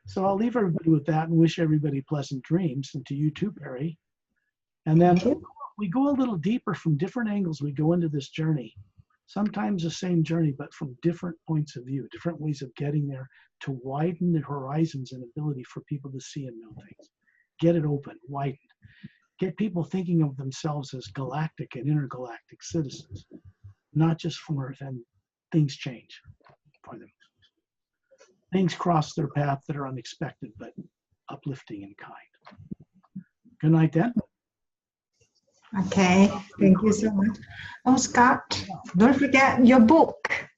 So I'll leave everybody with that and wish everybody pleasant dreams, and to you too, Perry. And then we go a little deeper from different angles. We go into this journey, sometimes the same journey, but from different points of view, different ways of getting there to widen the horizons and ability for people to see and know things. Get it open, widen. Get people thinking of themselves as galactic and intergalactic citizens, not just from Earth, and things change for them. Things cross their path that are unexpected, but uplifting and kind. Good night, then. Okay, thank you so much. Oh, Scott, don't forget your book,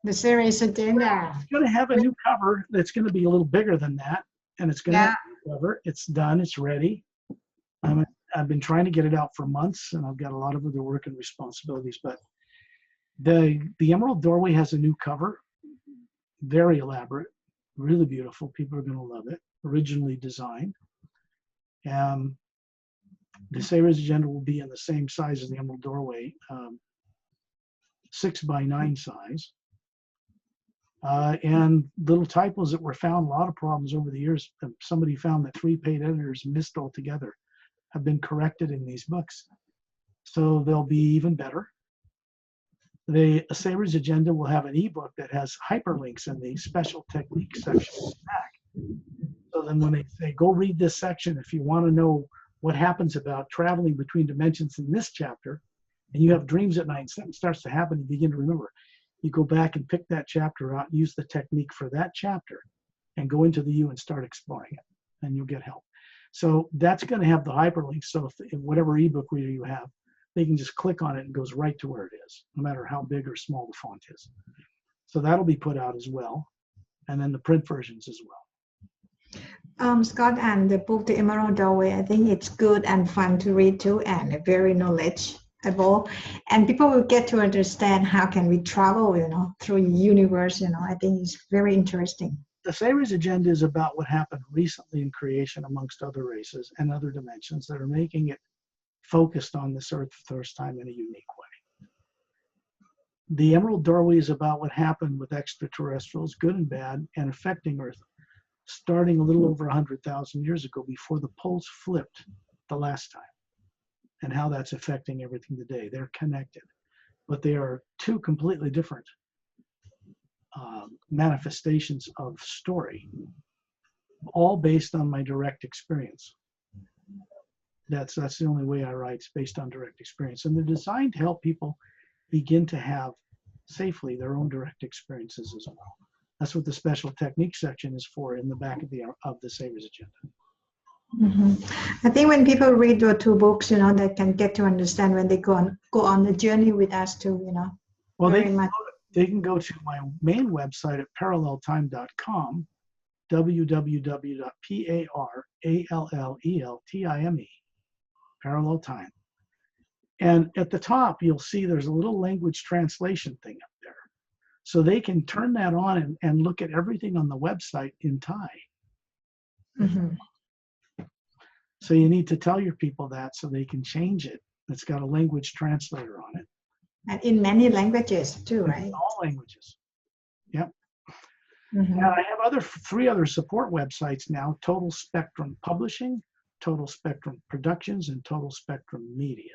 the series agenda. It's going to have a new cover that's going to be a little bigger than that, and it's going to have a new cover. It's done. It's ready. I've been trying to get it out for months, and I've got a lot of other work and responsibilities. But the Emerald Doorway has a new cover, very elaborate, really beautiful. People are going to love it. Originally designed. The Series Agenda will be in the same size as the Emerald Doorway, 6x9 size. And little typos that were found, a lot of problems over the years. Somebody found that 3 paid editors missed altogether, have been corrected in these books. So they'll be even better. The Series Agenda will have an ebook that has hyperlinks in the special technique section in the back. So then when they say, go read this section, if you want to know what happens about traveling between dimensions in this chapter, and you have dreams at night, something starts to happen, you begin to remember. You go back and pick that chapter out, use the technique for that chapter, and go into the U and start exploring it, and you'll get help. So that's going to have the hyperlink. So if whatever ebook reader you have, they can just click on it and it goes right to where it is, no matter how big or small the font is. So that'll be put out as well, and then the print versions as well. Scott, and the book, The Emerald Doorway, I think it's good and fun to read too, and very knowledgeable. And people will get to understand how can we travel, through the universe. I think it's very interesting. The Series Agenda is about what happened recently in creation amongst other races and other dimensions that are making it focused on this earth for the first time in a unique way. The Emerald Doorway is about what happened with extraterrestrials, good and bad, and affecting Earth, starting a little over 100,000 years ago before the poles flipped the last time, and how that's affecting everything today. They're connected, but they are two completely different manifestations of story, all based on my direct experience. That's the only way I write. It's based on direct experience, and they're designed to help people begin to have safely their own direct experiences as well. That's what the special technique section is for in the back of the Series Agenda. Mm-hmm. I think when people read your 2 books, they can get to understand when they go on the journey with us too. Well, they can go to my main website at paralleltime.com, www.paralleltime, Parallel Time. And at the top, you'll see there's a little language translation thing up there. So they can turn that on and look at everything on the website in Thai. Mm-hmm. So you need to tell your people that so they can change it. It's got a language translator on it. And in many languages too, right? In all languages. Yep. Mm-hmm. Now I have three other support websites now: Total Spectrum Publishing, Total Spectrum Productions, and Total Spectrum Media.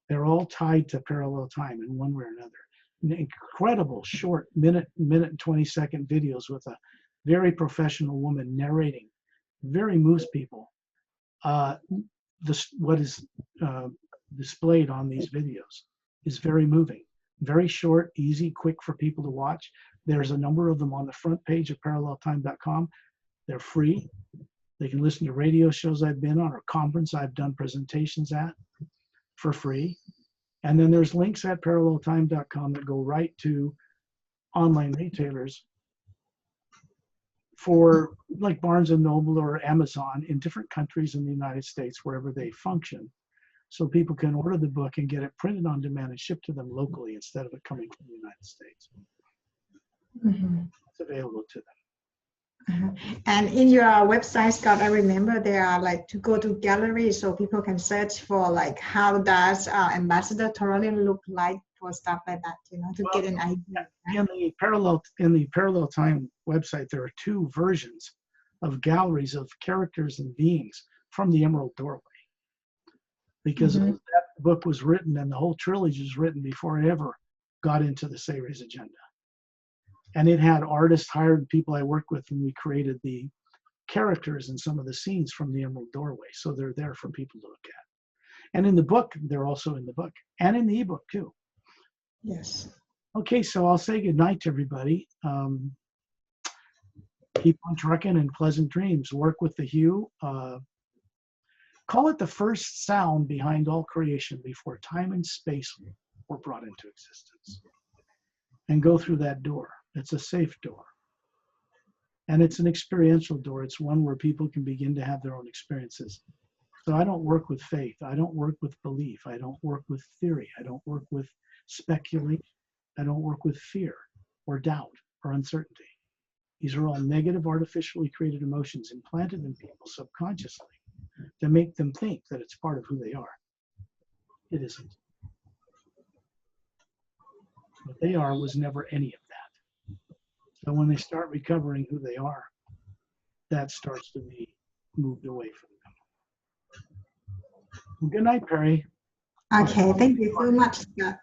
They're all tied to Parallel Time in one way or another. Incredible short minute and 20-second videos with a very professional woman narrating. Very moves people. What is displayed on these videos is very moving. Very short, easy, quick for people to watch. There's a number of them on the front page of paralleltime.com. They're free. They can listen to radio shows I've been on or conference I've done presentations at for free. And then there's links at paralleltime.com that go right to online retailers for like Barnes & Noble or Amazon in different countries in the United States, wherever they function. So people can order the book and get it printed on demand and shipped to them locally instead of it coming from the United States. Mm-hmm. It's available to them. And in your website, Scott, I remember there are like to go to galleries so people can search for like how does Ambassador Torolin look like for stuff like that, you know, to get an idea. In the Parallel Time website, there are two versions of galleries of characters and beings from the Emerald Doorway. Because that book was written and the whole trilogy was written before I ever got into the Sayres agenda. And it had artists, hired people I worked with, and we created the characters and some of the scenes from the Emerald Doorway. So they're there for people to look at. And in the book, they're also in the book and in the ebook too. Yes. Okay, so I'll say goodnight to everybody. Keep on trucking and pleasant dreams. Work with the hue. Call it the first sound behind all creation before time and space were brought into existence. And go through that door. It's a safe door. And it's an experiential door. It's one where people can begin to have their own experiences. So I don't work with faith. I don't work with belief. I don't work with theory. I don't work with speculation. I don't work with fear or doubt or uncertainty. These are all negative, artificially created emotions implanted in people subconsciously to make them think that it's part of who they are. It isn't. What they are was never any of that. So when they start recovering who they are, that starts to be moved away from them. Well, good night, Perry. Okay, thank you so much, Scott.